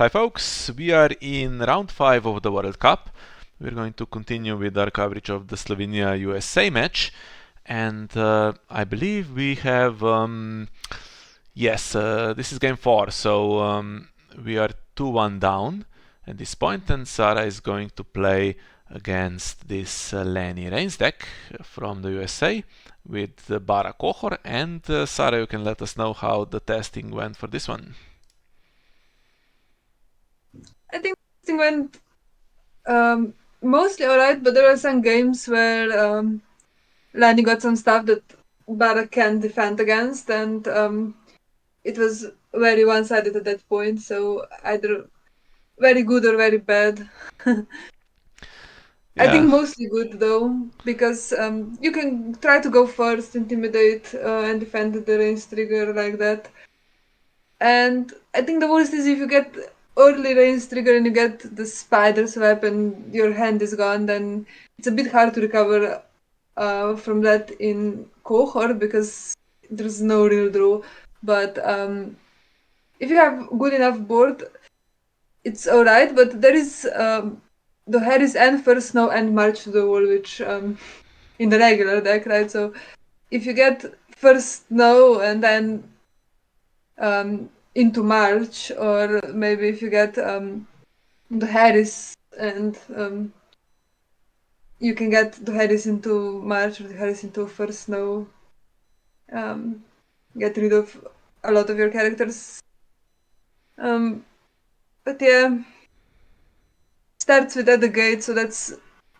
Hi folks, we are in round 5 of the World Cup. We're going to continue with our coverage of the Slovenia-USA match. And I believe we have, yes, this is game 4, so we are 2-1 down at this point, and Saraaa is going to play against this Lenny Reigns deck from the USA with Qohor. And Saraaa, you can let us know how the testing went for this one. I think it went mostly alright, but there were some games where Lanny got some stuff that Bara can defend against, and it was very one-sided at that point, so either very good or very bad. I think mostly good though, because you can try to go first, intimidate, and defend the range trigger like that. And I think the worst is if you get early range trigger and you get the spider's web and your hand is gone, then it's a bit hard to recover from that in Qohor because there's no real draw. But if you have good enough board, it's alright. But there is the Harris and first snow and march to the wall, which in the regular deck, right? So if you get first snow and then into March, or maybe if you get the Harris and you can get the Harris into March or the Harris into first snow, get rid of a lot of your characters. But yeah, starts with at the gate, so that's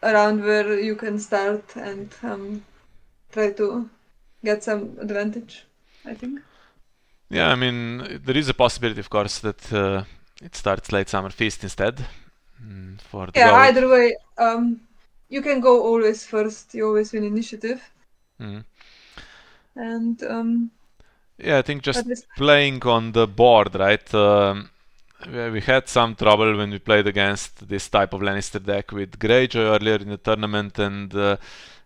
around where you can start and try to get some advantage, I think. Yeah, I mean, there is a possibility, of course, that it starts Late Summer Feast instead for the Yeah, gold. either way, you can go always first. You always win initiative. Mm. And Yeah, I think just at least playing on the board, right? We had some trouble when we played against this type of Lannister deck with Greyjoy earlier in the tournament, and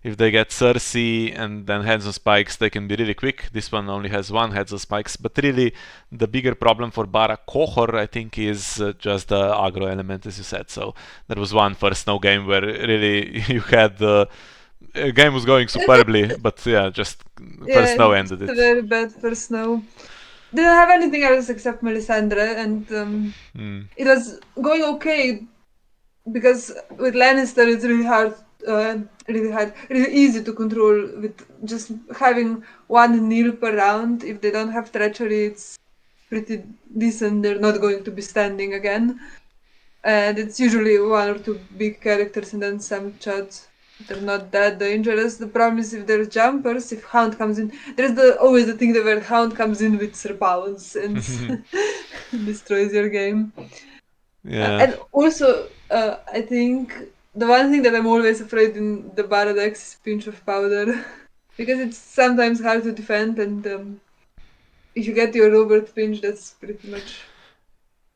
if they get Cersei and then Heads on Spikes, they can be really quick. This one only has one Heads on Spikes, but really the bigger problem for Qohor, I think, is just the aggro element, as you said. So there was one first snow game where really you had the game was going superbly, but yeah, just first yeah, snow just ended a it. very bad first snow. Didn't have anything else except Melisandre, and Mm. it was going okay because with Lannister it's really hard, really easy to control with just having one nil per round. If they don't have treachery, it's pretty decent. They're not going to be standing again, and it's usually one or two big characters and then some chuds. They're not that dangerous. The problem is if there's jumpers, if Hound comes in, there's always the thing that where Hound comes in with repulse and destroys your game. Yeah. And also, I think the one thing that I'm always afraid in the Baradex is pinch of powder, because it's sometimes hard to defend, and if you get your Robert pinch, that's pretty much.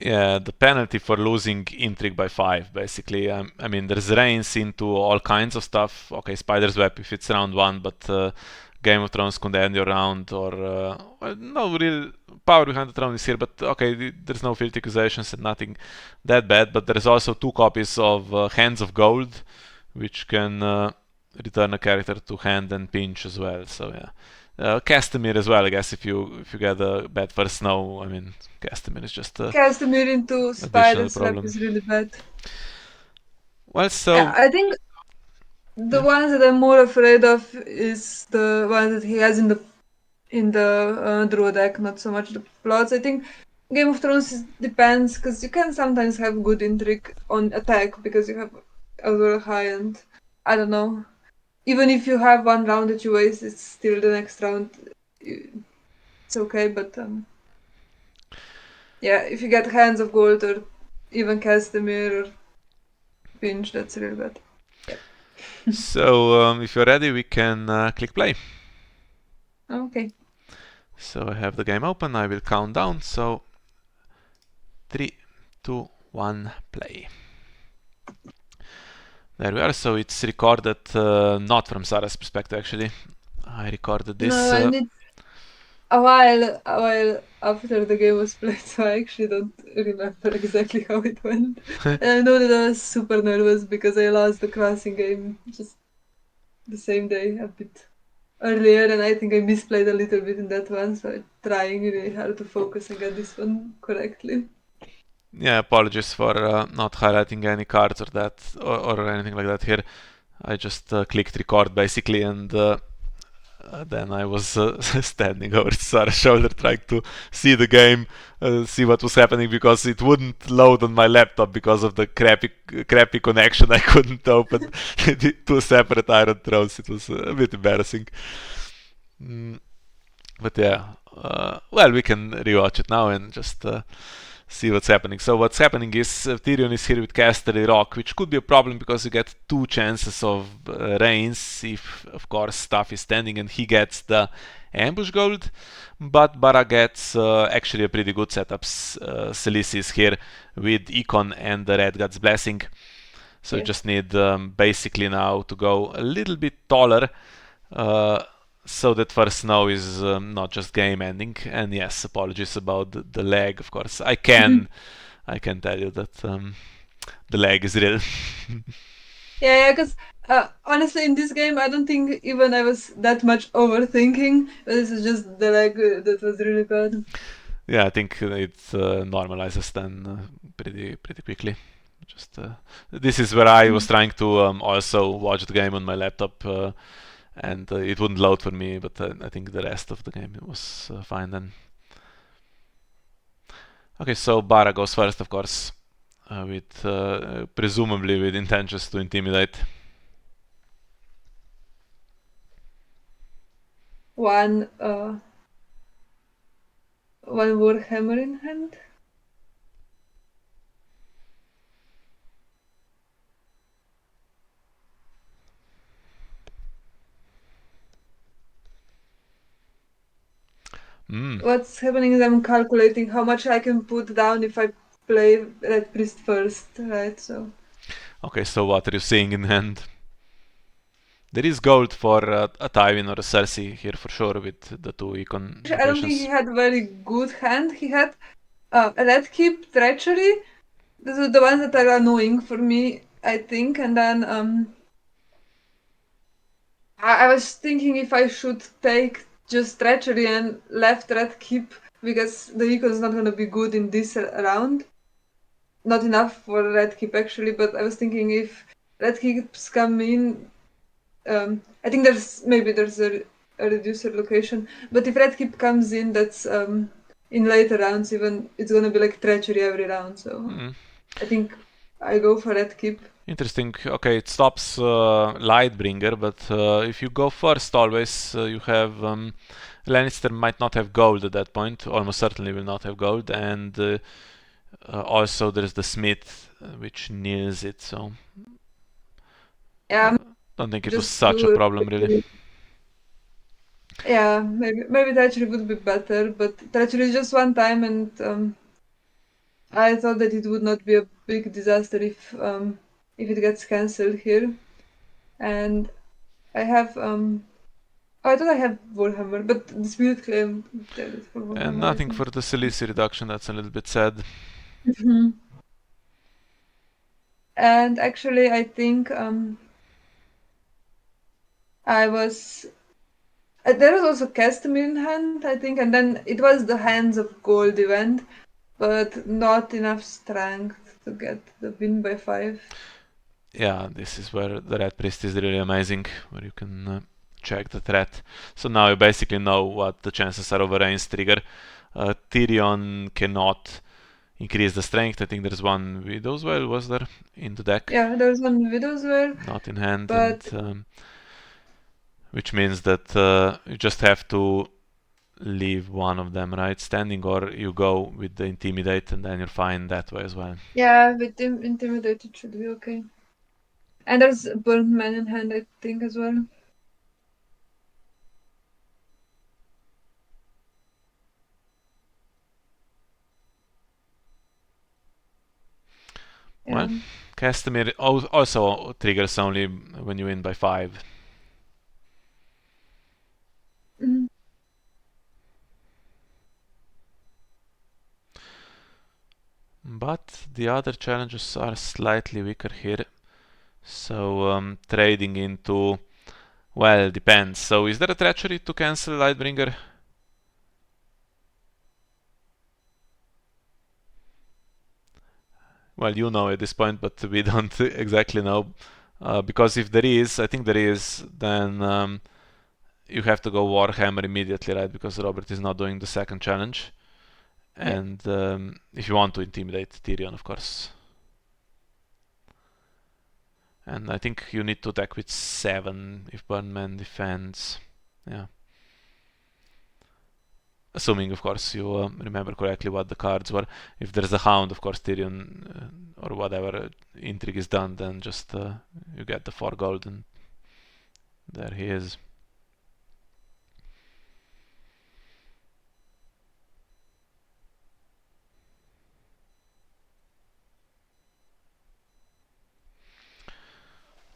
Yeah, the penalty for losing intrigue by 5, basically. I mean, there's reigns into all kinds of stuff. Okay, Spider's Web if it's round 1, but Game of Thrones could end your round, or well, no real power behind the throne is here, but okay, there's no filthy accusations and nothing that bad. But there's also 2 copies of Hands of Gold, which can return a character to hand and pinch as well. So yeah. Castamere as well, I guess. If you get a bad first snow, I mean, Castamere is just a Castamere into additional Spider's Web problem. is really bad. Well, Yeah, so I think the yeah, ones that I'm more afraid of is the ones that he has in the draw deck, not so much the plots. I think Game of Thrones depends because you can sometimes have good intrigue on attack because you have Azor High and I don't know. Even if you have one round that you waste, it's still the next round. It's okay, but yeah, if you get Hands of Gold or even Castamere or Pinch, that's really bad. Yep. so if you're ready, we can click play. Okay. So I have the game open. I will count down. So 3, 2, 1, play. There we are. So it's recorded not from Sarah's perspective actually. I recorded No, this. I need. a while after the game was played, so I actually don't remember exactly how it went. And I know that I was super nervous because I lost the crossing game just the same day, a bit earlier, and I think I misplayed a little bit in that one, so I'm trying really hard to focus and get this one correctly. Yeah, apologies for not highlighting any cards or that or anything like that here. I just clicked record basically, and then I was standing over Sarah's shoulder trying to see the game, see what was happening because it wouldn't load on my laptop because of the crappy connection. I couldn't open the two separate Iron Thrones. It was a bit embarrassing. Mm, but yeah, well, we can rewatch it now and just see what's happening. So what's happening is Tyrion is here with Casterly Rock, which could be a problem because you get two chances of reigns if, of course, stuff is standing, and he gets the ambush gold. But Bara gets actually a pretty good setup. Khaleesi is here with Econ and the Red God's Blessing. So you Yes. just need basically now to go a little bit taller. Uh, so that first snow is not just game ending. And yes, apologies about the lag. Of course, I can tell you that the lag is real. Yeah, because honestly, in this game, I don't think even I was that much overthinking. This is just the lag that was really bad. Yeah, I think it normalizes then pretty quickly. Just this is where I was Mm. trying to also watch the game on my laptop, and it wouldn't load for me. But I think the rest of the game was fine then. Okay, so Bara goes first, of course, with presumably with intentions to intimidate. One, one warhammer in hand. Mm. What's happening is I'm calculating how much I can put down if I play Red Priest first, right? So Okay, so what are you seeing in hand? There is gold for a Tywin or a Cersei here for sure with the two econ I don't think he locations. had a very good hand. He had Red Keep, Treachery. Those are the ones that are annoying for me, I think. And then I was thinking if I should take just Treachery and left Red Keep because the Eco is not going to be good in this round. Not enough for Red Keep actually, but I was thinking if Red Keeps come in, I think there's a reducer location, but if Red Keep comes in, that's in later rounds even it's gonna be like Treachery every round. So Mm. I think I go for Red Keep. Interesting. Okay, it stops Lightbringer, but if you go first, always you have Lannister might not have gold at that point. Almost certainly will not have gold, and also there's the Smith, which nails it. So Yeah, don't think it was just such a do. problem really. Yeah, maybe Treachery would be better, but Treachery is just one time, and I thought that it would not be a big disaster if it gets cancelled here. And I have oh, I thought I had Warhammer, but the Spirit Claim did it for And Warhammer, I nothing for think. the Khaleesi reduction. That's a little bit sad. Mhm. And actually, I think I was. There was also Castamere in hand, I think, and then it was the Hands of Gold event, but not enough strength to get the win by 5. Yeah, this is where the Red Priest is really amazing, where you can check the threat. So now you basically know what the chances are of a Reigns trigger. Tyrion cannot increase the strength. I think there's one Widow's Well, was there, in the deck? Yeah, there was one Widow's Well, Not in hand, and but which means that you just have to leave one of them right standing, or you go with the Intimidate, and then you're fine that way as well. yeah, with Intimidate it should be okay. And there's Burnt Man in hand, I think, as well. Well, Yeah. Castamere also triggers only when you win by 5. Mhm. But the other challenges are slightly weaker here. So trading into... Well, depends. So is there a treachery to cancel Lightbringer? Well, you know at this point, but we don't exactly know. Because if there is, I think there is, then you have to go Warhammer immediately, right? Because Robert is not doing the second challenge. Yeah. And if you want to intimidate Tyrion, of course. And I think you need to attack with 7 if Burnman defends. Yeah. Assuming, of course, you remember correctly what the cards were. If there's a Hound, of course, Tyrion or whatever intrigue is done, then just you get the 4 gold and there he is.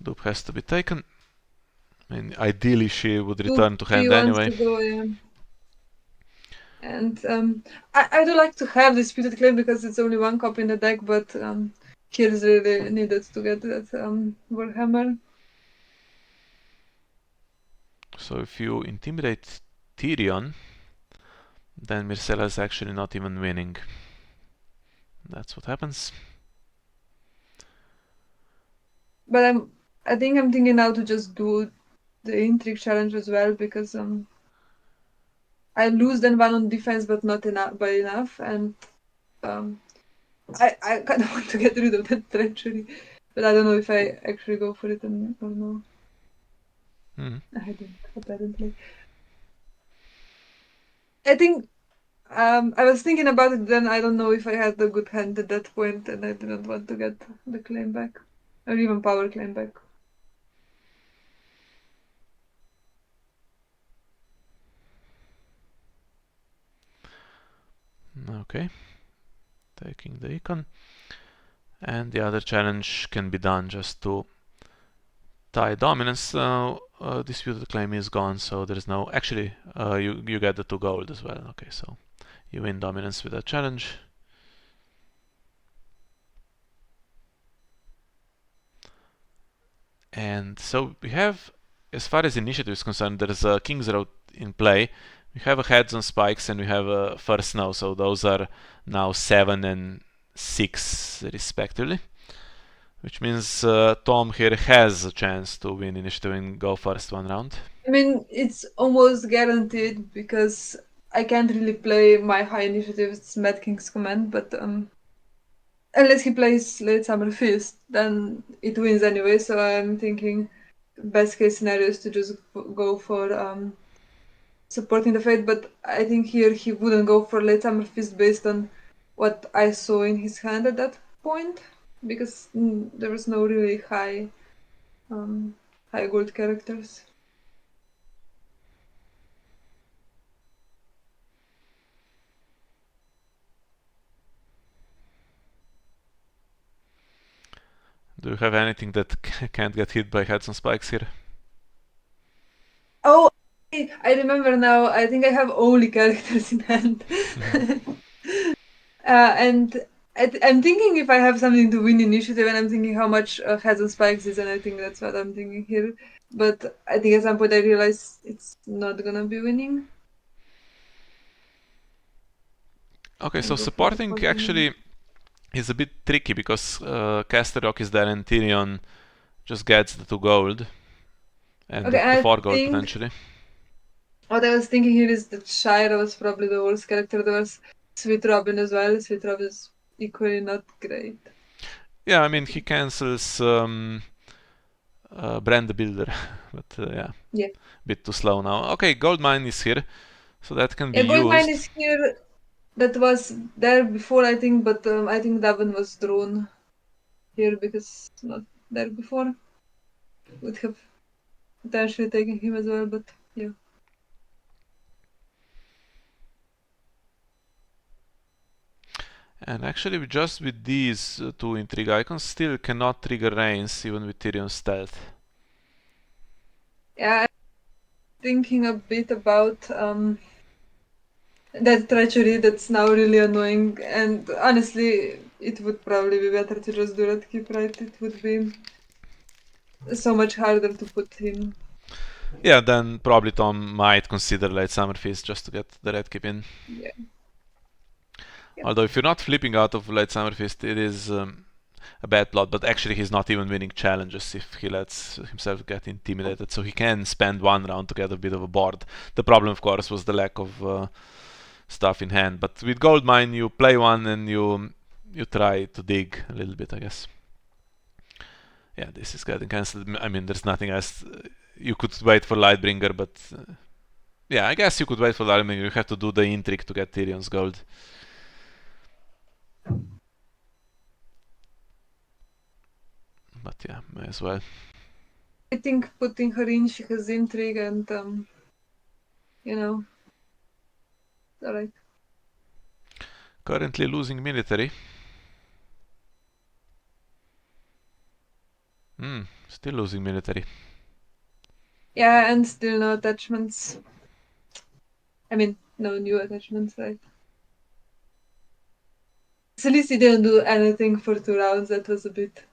Dupe has to be taken. I mean, ideally she would return to hand He wants anyway. to go, yeah. And I do like to have disputed claim because it's only 1 copy in the deck, but here's really needed to get that Warhammer. So if you intimidate Tyrion, then Myrcella is actually not even winning. That's what happens. But I think I'm thinking now to just do the intrigue challenge as well because I lose then 1 on defense, but not enough by enough, and I kind of want to get rid of that treachery, but I don't know if I actually go for it or no. I don't, apparently. I think I was thinking about it then. I don't know if I had a good hand at that point, and I didn't want to get the claim back, or even power claim back. Okay. Taking the econ. And the other challenge can be done just to tie dominance. Disputed claim is gone, so there is no... Actually, you get the 2 gold as well. Okay, so you win dominance with that challenge. And so we have, as far as initiative is concerned, there's a King's Road in play. We have a Heads on Spikes and we have a First Snow, so those are now 7 and 6 respectively. Which means Tom here has a chance to win initiative and go first 1 round. I mean, it's almost guaranteed because I can't really play my high initiative. It's Mad King's Command, but unless he plays Late Summer Feast, then it wins anyway. So I'm thinking best case scenario is to just go for supporting the Fate. But I think here he wouldn't go for Late Summer Feast based on what I saw in his hand at that point, because there was no really high gold characters. Do you have anything that can't get hit by Heads on Spikes here? Oh, I remember now. I think I have only characters in hand. And I'm thinking if I have something to win initiative, and I'm thinking how much Heads and Spikes is, and I think that's what I'm thinking here. But I think at some point I realize it's not gonna be winning. Okay, And so go for supporting supporting. actually is a bit tricky because Casterrock is there and Tyrion just gets the 2 gold and Okay, the I 4 gold think potentially. what I was thinking here is that Shire was probably the worst character. There was Sweet Robin as well. Sweet Robin is equally not great. Yeah, I mean, he cancels Brand the Builder, but yeah, Yeah. bit too slow now. Okay, Gold Mine is here, so that can be Yeah, Gold Mine used. is here. That was there before, I think, but I think Davin was drawn here because not there before. Would have potentially taken him as well, but yeah. And actually, just with these 2 intrigue icons, still cannot trigger Reigns even with Tyrion's stealth. Yeah, I'm thinking a bit about that treachery that's now really annoying. And honestly, it would probably be better to just do red keep, right? It would be so much harder to put him. Yeah, then probably Tom might consider Late Summer Feast just to get the red keep in. Yeah. Yep. Although if you're not flipping out of Late Summer Feast, it is a bad plot, but actually he's not even winning challenges if he lets himself get intimidated, so he can spend one round to get a bit of a board. The problem, of course, was the lack of stuff in hand, but with Goldmine you play one and you try to dig a little bit, I guess. Yeah, this is getting cancelled. I mean, there's nothing else. You could wait for Lightbringer, but yeah, I guess you could wait for Lightbringer. You have to do the intrigue to get Tyrion's gold. But yeah, may as well. I think putting her in, she has intrigue and, you know, alright. Currently losing military. Still losing military. Yeah, and still no attachments. I mean, no new attachments, right? Khaleesi didn't do anything for 2 rounds. That was a bit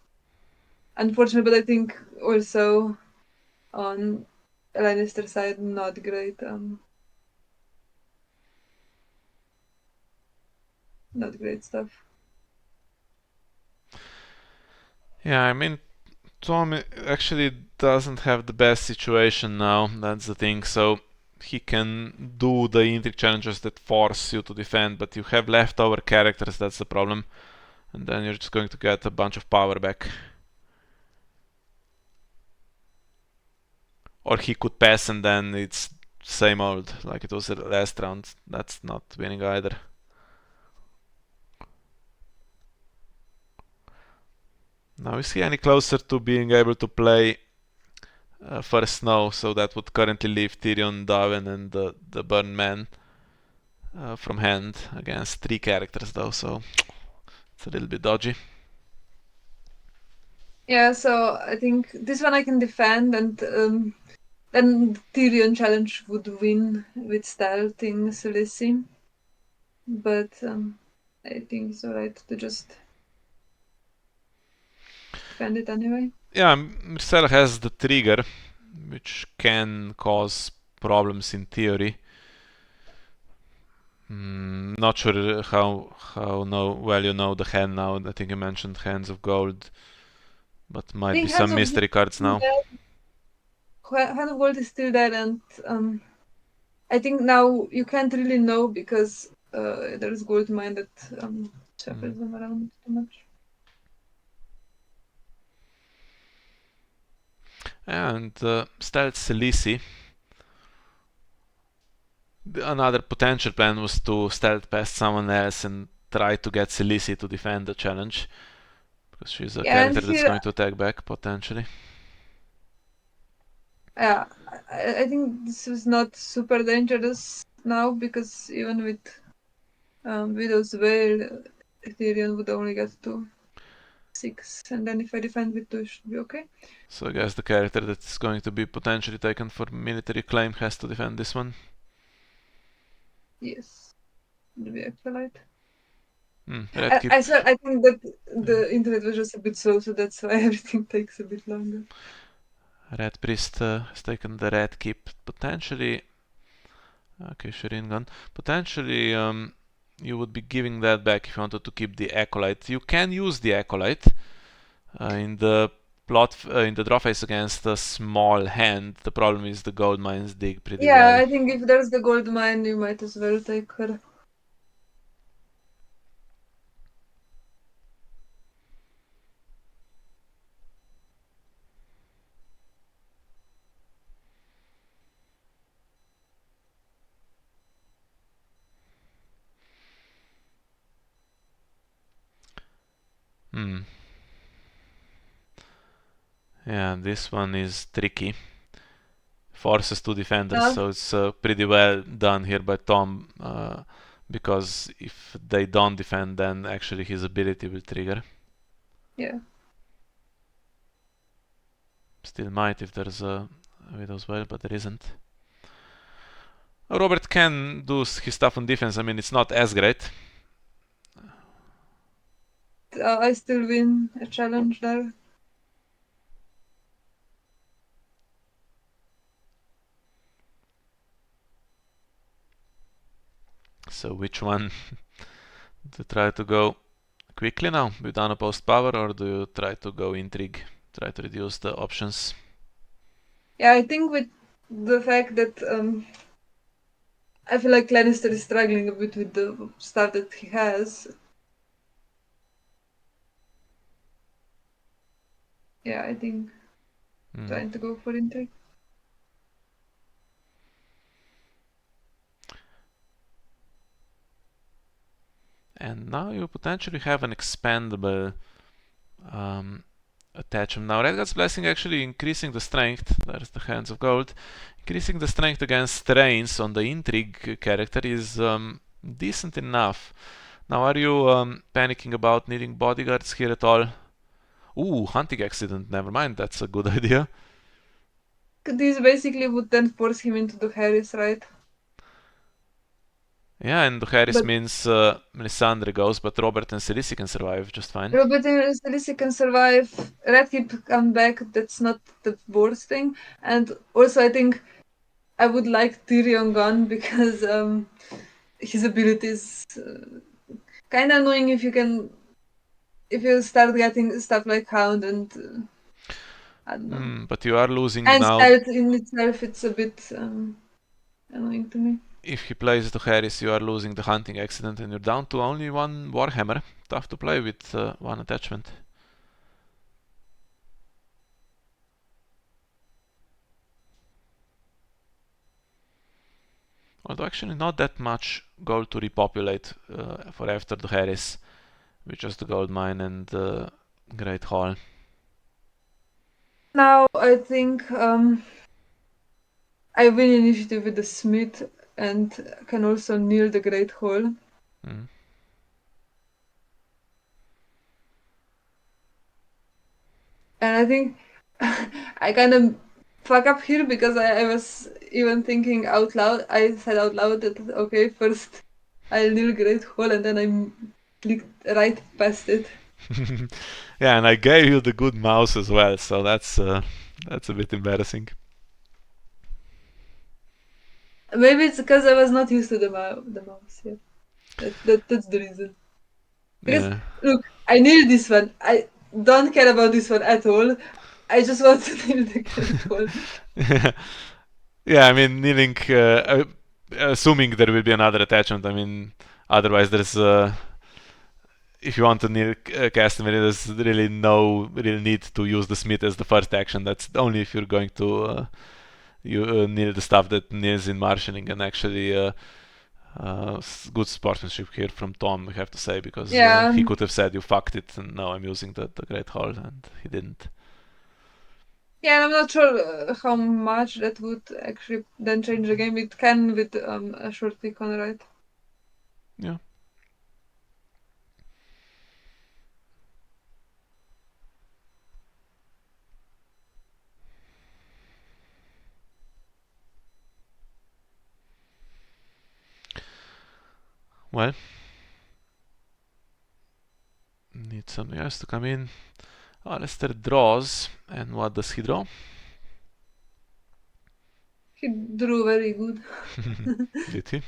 unfortunate, but I think also on Lannister side, not great. Not great stuff. Yeah, I mean, Tom actually doesn't have the best situation now. That's the thing. So he can do the intrigue challenges that force you to defend, but you have leftover characters. That's the problem, and then you're just going to get a bunch of power back. Or he could pass and then it's same old like it was the last round. That's not winning either. Now is he any closer to being able to play first snow? So that would currently leave Tyrion, Darwin and the Burn Man from hand against 3 characters though, so it's a little bit dodgy. Yeah, so I think this one I can defend, and then Tyrion challenge would win with stealthing Khaleesi. But I think it's alright to just defend it anyway. Yeah, Myrcella has the trigger, which can cause problems in theory. Not sure how well you know the hand now. I think you mentioned Hands of Gold, but might be some mystery cards now. Hand of Gold is still there, and I think now you can't really know because there's Goldmine that shuffles them around too much. And Stealth Khaleesi. Another potential plan was to stealth past someone else and try to get Khaleesi to defend the challenge, because she's a character that's going to attack back potentially. Yeah, I think this is not super dangerous now because even with Widow's Veil, Ethereum would only get to 6, and then if I defend with 2, it should be okay. So I guess the character that's going to be potentially taken for military claim has to defend this one. Yes, it'll be Acolyte. I think that the internet was just a bit slow, so that's why everything takes a bit longer. Red Priest has taken the red keep. Potentially... Okay, Sharingan. Potentially you would be giving that back if you wanted to keep the Acolyte. You can use the Acolyte in the plot in the draw phase against a small hand. The problem is the gold mines dig pretty well. Yeah, I think if there's the gold mine, you might as well take her. Yeah, this one is tricky. Forces 2 defenders, so it's pretty well done here by Tom, because if they don't defend, then actually his ability will trigger. Yeah. Still might if there's a Widow's Veil, but there isn't. Robert can do his stuff on defense. I mean, it's not as great. I still win a challenge there. So which one to try to go quickly now with unopposed power, or do you try to go intrigue, try to reduce the options? Yeah, I think with the fact that I feel like Lannister is struggling a bit with the stuff that he has. Yeah, I think trying to go for intrigue. And now you potentially have an expandable attachment. Now Redguard's Blessing actually increasing the strength, there's the Hands of Gold, increasing the strength against terrains on the Intrigue character is decent enough. Now are you panicking about needing bodyguards here at all? Ooh, Hunting Accident, never mind, that's a good idea. This basically would then force him into the Harris, right? Yeah, and Harris But means Melisandre goes, but Robert and Celici can survive just fine. Robert and Celici can survive. Red Keep come back. That's not the worst thing. And also, I think I would like Tyrion gone because his abilities kind of annoying if you start getting stuff like Hound and I don't know. But you are losing And now. Stealth in itself, it's a bit annoying to me. If he plays to Harris, you are losing the Hunting Accident, and you're down to only one Warhammer. Tough to play with one attachment. Although actually not that much gold to repopulate for after the Harris, with just the gold mine and the Great Hall. Now I think I win initiative with the Smith and can also kneel the Great Hall. Mm. And I think I kind of fuck up here because I was even thinking out loud. I said out loud that okay, first I'll kneel Great Hall and then I clicked right past it. Yeah, and I gave you the good mouse as well, so that's a bit embarrassing. Maybe it's because I was not used to the mouse. Yeah, that's the reason. Because Yeah. look, I need this one. I don't care about this one at all. I just want to kneel the Great Hall. Yeah, I mean, needing, assuming there will be another attachment. I mean, otherwise there's, if you want to kneel Castamere, there's really no real need to use the Smith as the first action. That's only if you're going to kneel the stuff that kneels in marshalling, and actually good sportsmanship here from Tom, I have to say, because Yeah, he could have said you fucked it, and no, I'm using the Great Hall, and he didn't. yeah, and I'm not sure how much that would actually then change the game. It can with a short recon, right? Yeah. Well, need something else to come in. Alistair draws, and what does he draw? He drew very good. Did he?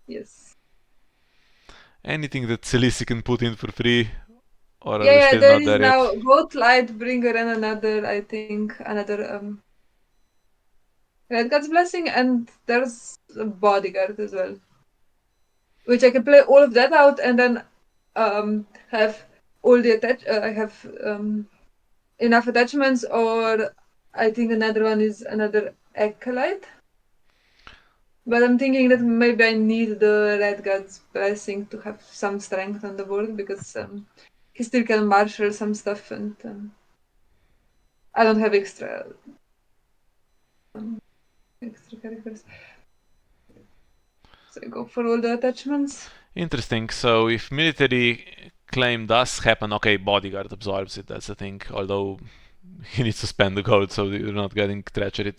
Yes. Anything that Celici can put in for free, or are Yeah, we yeah, still there not is there yet? now both Lightbringer and another, I think, another Red God's Blessing, and there's a Bodyguard as well. Which I can play all of that out and then have all the I have enough attachments, or I think another one is another Acolyte. But I'm thinking that maybe I need the Red God's Blessing to have some strength on the board because he still can marshal some stuff and I don't have extra characters. So I go for all the attachments. Interesting. So if military claim does happen, okay, bodyguard absorbs it. That's the thing. Although he needs to spend the gold, so you're not getting treachery.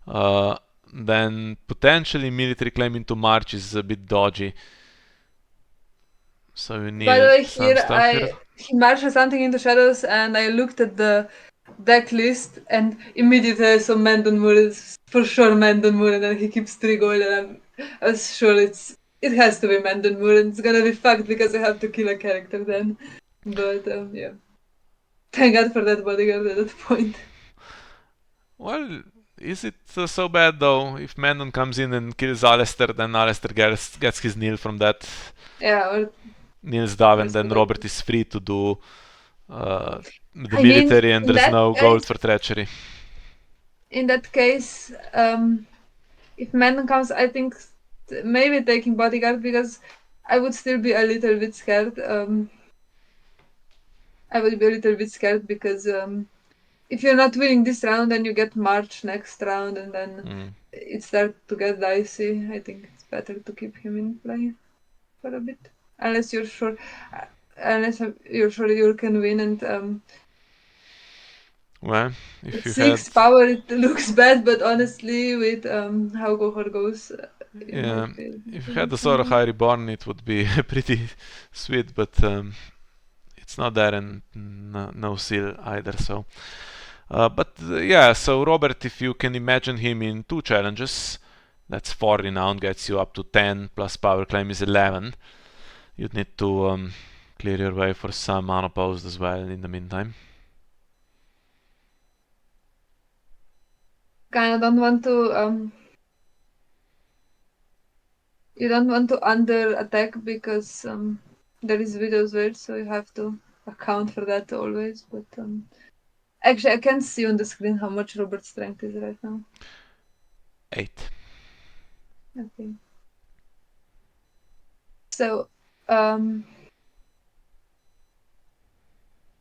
Uh, then potentially military claim into March is a bit dodgy. So you By the need way, some stuff here. he marched something into shadows, and I looked at the deck list, and immediately I saw Mendon Murin. For sure, Mendon Murin, and he keeps 3 gold, and I was sure it has to be Mendon Murin. It's gonna be fucked because I have to kill a character then. But yeah, thank God for that bodyguard at that point. Well, is it so bad though? If Mendon comes in and kills Alistair, then Alistair gets his nil from that. Yeah, or Nils Dav, and also then Robert is free to do the I mean, military, and in there's that no case, gold for treachery. in that case, if Mendon comes, I think maybe taking bodyguard because I would still be a little bit scared. I would be a little bit scared because if you're not winning this round and you get March next round and then it starts to get dicey, I think it's better to keep him in play for a bit. Unless you're sure, unless you're sure you can win and Well, if with you had 6 power it looks bad, but honestly with how Qohor goes, it yeah, might be a if you had good the thing. Saraaa Reborn, it would be pretty sweet, but it's not there, and no seal either. So, yeah. So Robert, if you can imagine him in 2 challenges, that's 4 renown, gets you up to 10 plus power claim is 11. You'd need to clear your way for some unopposed as well in the meantime. Kind of don't want to you don't want to under attack because there is Widow's Word, so you have to account for that always. But actually, I can't see on the screen how much Robert's strength is right now. 8. Okay. So, um,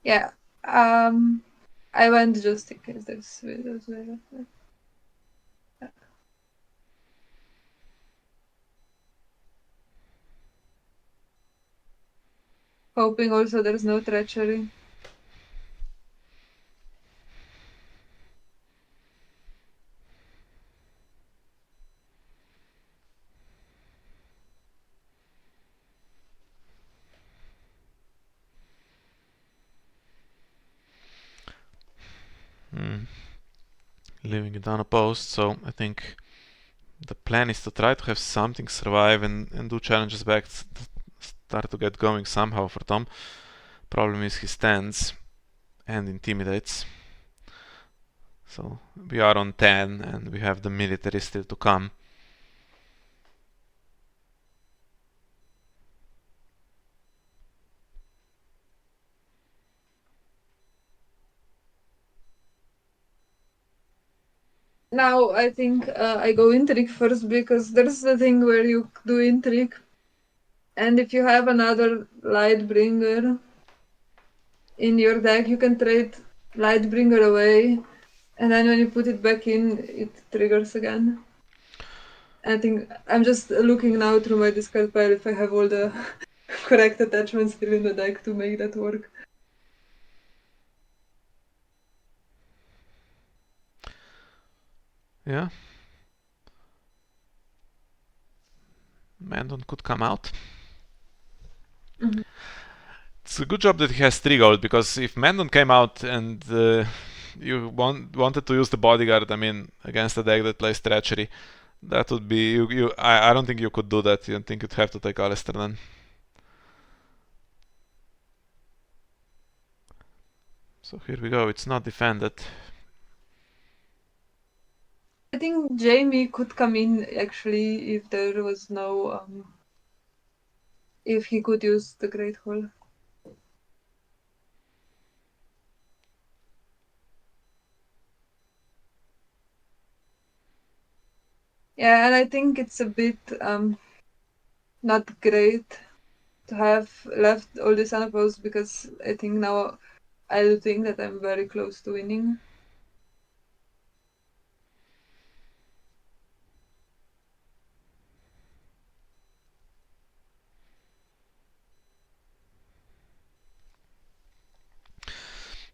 yeah, I went just in case there's Widow's Word. Hoping also there's no treachery. Leaving it unopposed, so I think the plan is to try to have something survive and do challenges back, start to get going somehow for Tom. Problem is he stands and intimidates. So we are on 10 and we have the military still to come. Now I think I go intrigue first because there's the thing where you do intrigue, and if you have another Lightbringer in your deck, you can trade Lightbringer away, and then when you put it back in, it triggers again. I think I'm just looking now through my discard pile if I have all the correct attachments still in the deck to make that work. Yeah. Mendon could come out. Mhm. It's a good job that he has 3 gold, because if Mendon came out and you wanted to use the bodyguard, I mean, against a deck that plays treachery, that would be I don't think you could do that. You think you'd have to take Alistair then. So here we go. It's not defended. I think Jamie could come in actually if there was no if he could use the Great Hall. Yeah, and I think it's a bit not great to have left all this unopposed because I think now I do think that I'm very close to winning.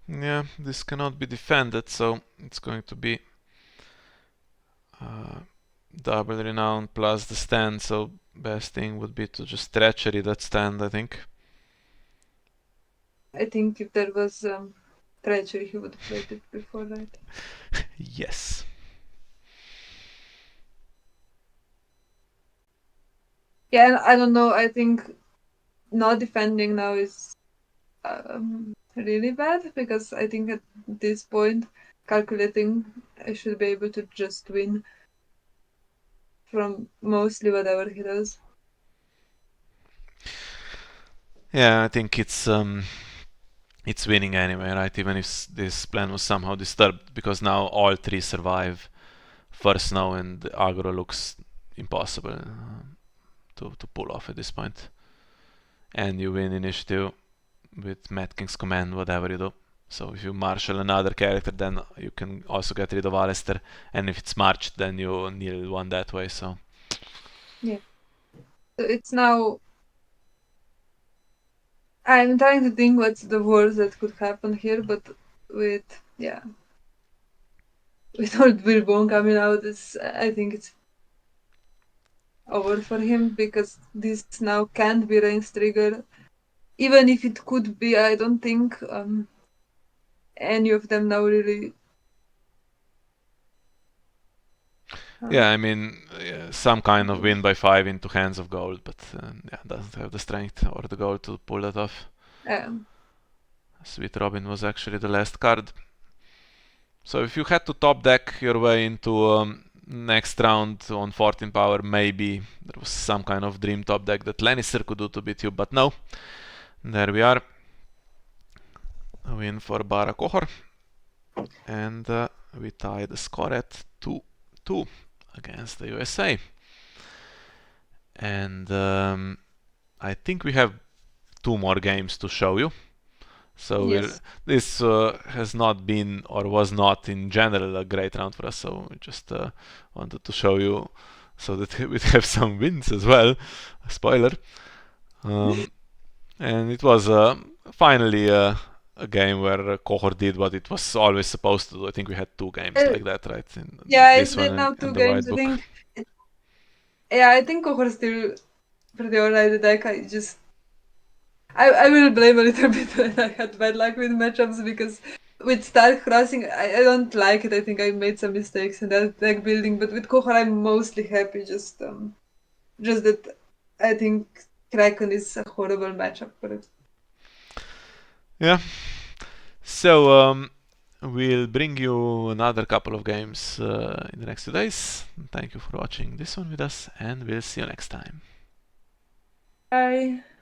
Yeah, this cannot be defended, so it's going to be double renown plus the stand. So best thing would be to just treachery that stand, I think. I think if there was treachery, he would have played it before, right? Yes. Yeah, and I don't know. I think not defending now is really bad because I think at this point, calculating, I should be able to just win from mostly whatever he does. Yeah, I think it's winning anyway, right? Even if this plan was somehow disturbed, because now all three survive first now, and the aggro looks impossible to pull off at this point. And you win initiative with Mad King's command, whatever you do. So if you marshal another character, then you can also get rid of Alistair, and if it's marched, then you kneel one that way. So Yeah. So it's now. I'm trying to think what's the worst that could happen here, but with with old Bourbon coming out, I think it's over for him because this now can't be Rain's trigger. Even if it could be, I don't think any of them now really. yeah, I mean, some kind of win by 5 into Hands of Gold, but yeah, doesn't have the strength or the gold to pull that off. Um, Sweet Robin was actually the last card. So if you had to top deck your way into next round on 14 power, maybe there was some kind of dream top deck that Lannister could do to beat you, but no. There we are. A win for Qohor. And we tie the score at 2-2 against the USA. And I think we have 2 more games to show you. So yes. this has not been, or was not in general, a great round for us. So we just wanted to show you so that we have some wins as well. Spoiler. And it was finally a game where Qohor did what it was always supposed to do. I think we had 2 games Uh, like that, right? In yeah, it's this one been now and two the games. White I Book. think. Yeah, I think Qohor still pretty alright deck. I will blame a little bit when I had bad luck with matchups because with Stark Crossing, I don't like it. I think I made some mistakes in that deck building, but with Qohor, I'm mostly happy. Just that I think Kraken is a horrible matchup for it. Yeah. So we'll bring you another couple of games in the next 2 days. Thank you for watching this one with us, and we'll see you next time. Bye.